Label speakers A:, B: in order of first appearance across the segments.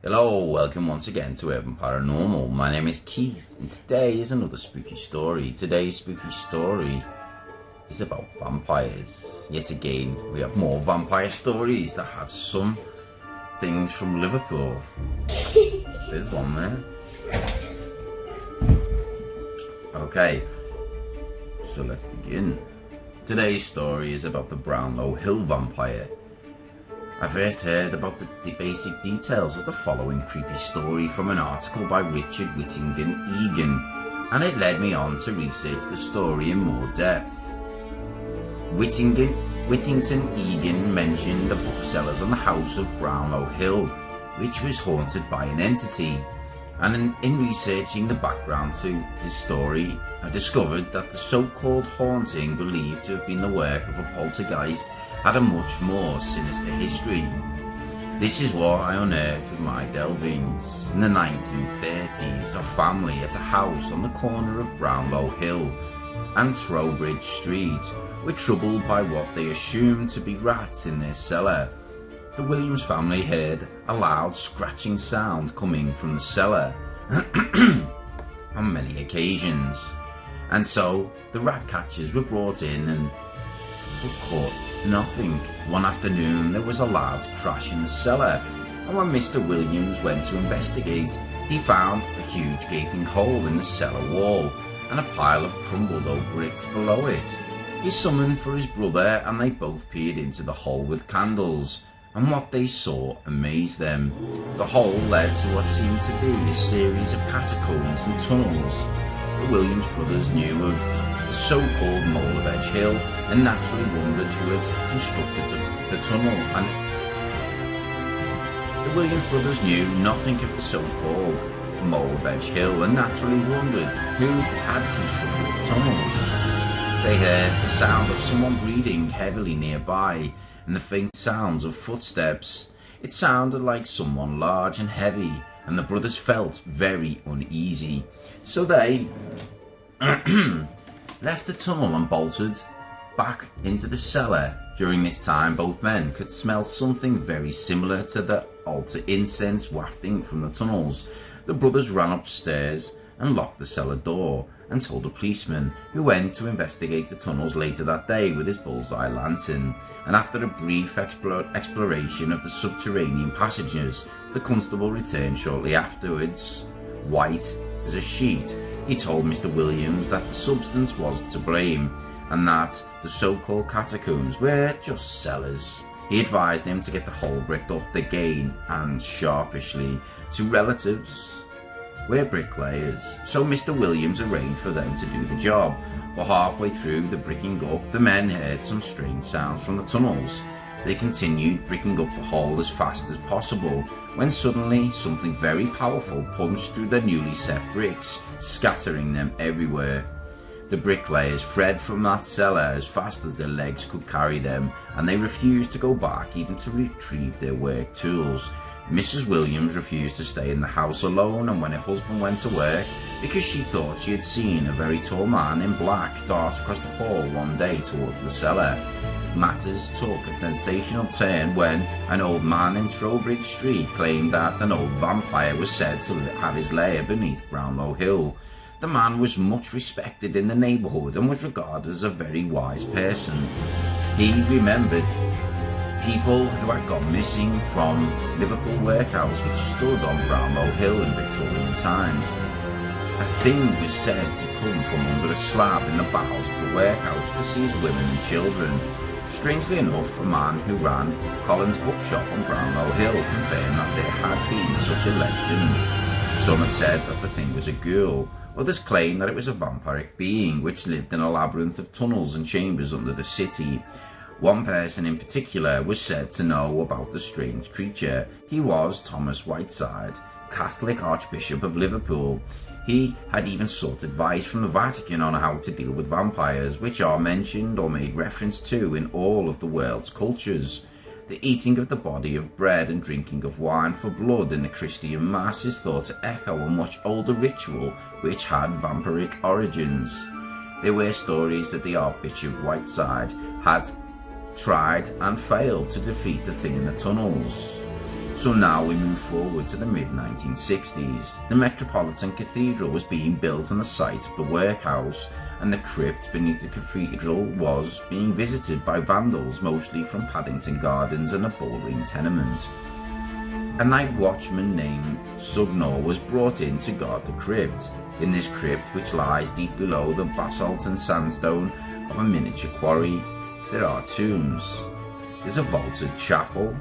A: Hello, welcome once again to Urban Paranormal. My name is Keith, and today is another spooky story. Today's spooky story is about vampires. Yet again, we have more vampire stories that have some things from Liverpool. There's one there. Okay, so let's begin. Today's story is about the Brownlow Hill vampire. I first heard about the basic details of the following creepy story from an article by Richard Whittington Egan, and it led me on to research the story in more depth. Whittington Egan mentioned the booksellers on the house of Brownlow Hill, which was haunted by an entity, and in researching the background to his story, I discovered that the so-called haunting, believed to have been the work of a poltergeist, had a much more sinister history. This is what I unearthed with my delvings. In the 1930s, a family at a house on the corner of Brownlow Hill and Trowbridge Street were troubled by what they assumed to be rats in their cellar. The Williams family heard a loud scratching sound coming from the cellar on many occasions, and so the rat catchers were brought in and were caught nothing. One afternoon there was a loud crash in the cellar, and when Mr. Williams went to investigate, he found a huge gaping hole in the cellar wall and a pile of crumbled old bricks below it. He summoned for his brother, and they both peered into the hole with candles, and what they saw amazed them. The hole led to what seemed to be a series of catacombs and tunnels. The Williams brothers knew of the so-called Mole of Edge Hill and naturally wondered who had constructed the tunnel, and the Williams brothers knew nothing of the so-called Mole of Edge Hill and naturally wondered who had constructed the tunnels. They heard the sound of someone breathing heavily nearby and the faint sounds of footsteps. It sounded like someone large and heavy, and the brothers felt very uneasy. So they left the tunnel and bolted back into the cellar. During this time, both men could smell something very similar to the altar incense wafting from the tunnels. The brothers ran upstairs and locked the cellar door and told a policeman, who went to investigate the tunnels later that day with his bullseye lantern. And after a brief exploration of the subterranean passages, the constable returned shortly afterwards, white as a sheet. He told Mr. Williams that the substance was to blame, and that the so-called catacombs were just cellars. He advised him to get the hole bricked up again, and sharpishly, to relatives were bricklayers. So Mr. Williams arranged for them to do the job, but halfway through the bricking up, the men heard some strange sounds from the tunnels. They continued bricking up the hole as fast as possible, when suddenly something very powerful punched through the newly set bricks, scattering them everywhere. The bricklayers fled from that cellar as fast as their legs could carry them, and they refused to go back even to retrieve their work tools. Mrs. Williams refused to stay in the house alone, and when her husband went to work, because she thought she had seen a very tall man in black dart across the hall one day towards the cellar. Matters took a sensational turn when an old man in Trowbridge Street claimed that an old vampire was said to have his lair beneath Brownlow Hill. The man was much respected in the neighbourhood and was regarded as a very wise person. He remembered people who had gone missing from Liverpool workhouse, which stood on Brownlow Hill in Victorian times. A thing was said to come from under a slab in the bowels of the workhouse to seize women and children. Strangely enough, a man who ran Collins' bookshop on Brownlow Hill confirmed that there had been such a legend. Some had said that the thing was a ghoul. Others claimed that it was a vampiric being which lived in a labyrinth of tunnels and chambers under the city. One person in particular was said to know about the strange creature. He was Thomas Whiteside, Catholic Archbishop of Liverpool. He had even sought advice from the Vatican on how to deal with vampires, which are mentioned or made reference to in all of the world's cultures. The eating of the body of bread and drinking of wine for blood in the Christian Mass is thought to echo a much older ritual which had vampiric origins. There were stories that the Archbishop Whiteside had tried and failed to defeat the thing in the tunnels. So now we move forward to the mid-1960s. The Metropolitan Cathedral was being built on the site of the workhouse, and the crypt beneath the cathedral was being visited by vandals, mostly from Paddington Gardens and a Bullring tenement. A night watchman named Sugnor was brought in to guard the crypt. In this crypt, which lies deep below the basalt and sandstone of a miniature quarry, there are tombs. There's a vaulted chapel,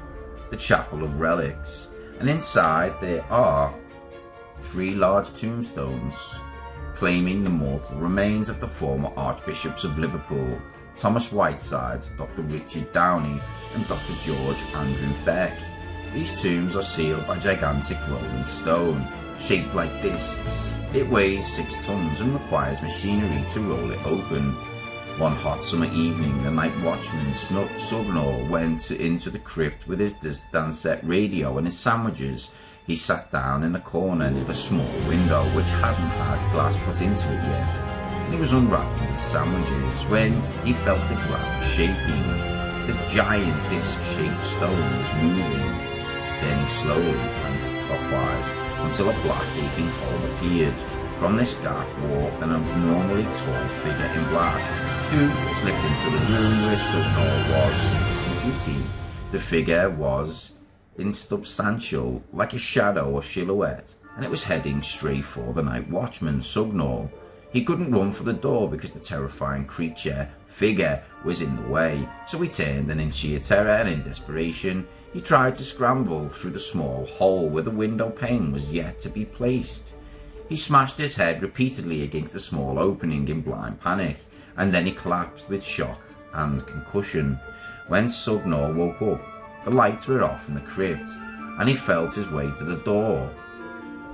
A: the Chapel of Relics, and inside there are 3 large tombstones claiming the mortal remains of the former Archbishops of Liverpool, Thomas Whiteside, Dr. Richard Downey, and Dr. George Andrew Beck. These tombs are sealed by gigantic rolling stone, shaped like discs. It weighs 6 tons and requires machinery to roll it open. One hot summer evening, the night watchman Sugnor went into the crypt with his Dansette radio and his sandwiches. He sat down in a corner near a small window which hadn't had glass put into it yet, and he was unwrapping his sandwiches when he felt the ground shaking. The giant disc-shaped stone was moving, turning slowly clockwise until a black gaping hole appeared. From this gap walked an abnormally tall figure in black, who slipped into the room where Sugnor was on duty. The figure was insubstantial, like a shadow or silhouette, and it was heading straight for the night watchman, Sugnor. He couldn't run for the door because the terrifying figure was in the way, so he turned, and in sheer terror and in desperation, he tried to scramble through the small hole where the window pane was yet to be placed. He smashed his head repeatedly against the small opening in blind panic, and then he collapsed with shock and concussion. When Sugnor woke up, the lights were off in the crypt, and he felt his way to the door.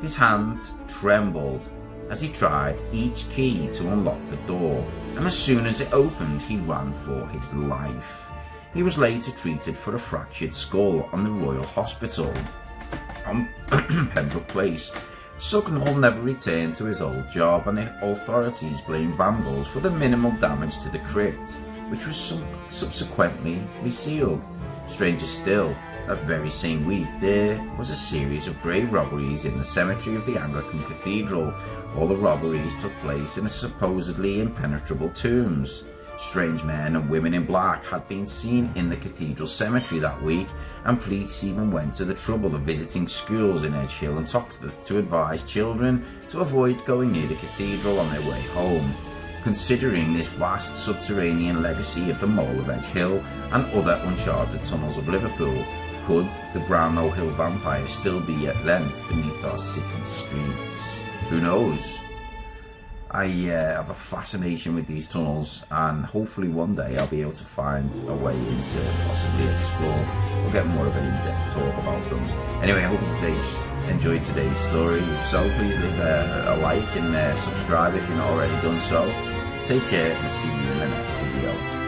A: His hand trembled as he tried each key to unlock the door, and as soon as it opened, he ran for his life. He was later treated for a fractured skull on the Royal Hospital on Pembroke Place. Sugnor never returned to his old job, and the authorities blamed vandals for the minimal damage to the crypt, which was subsequently resealed. Stranger still, that very same week, there was a series of grave robberies in the cemetery of the Anglican Cathedral. All the robberies took place in supposedly impenetrable tombs. Strange men and women in black had been seen in the cathedral cemetery that week, and police even went to the trouble of visiting schools in Edge Hill and Toxteth to advise children to avoid going near the cathedral on their way home. Considering this vast subterranean legacy of the Mole of Edge Hill and other uncharted tunnels of Liverpool, could the Brownlow Hill vampire still be at length beneath our city streets? Who knows? I have a fascination with these tunnels, and hopefully one day I'll be able to find a way in to possibly explore or get more of an in-depth talk about them. Anyway, I hope you enjoyed today's story. If so, please leave a like and subscribe if you're not already done so. Take care and see you in the next video.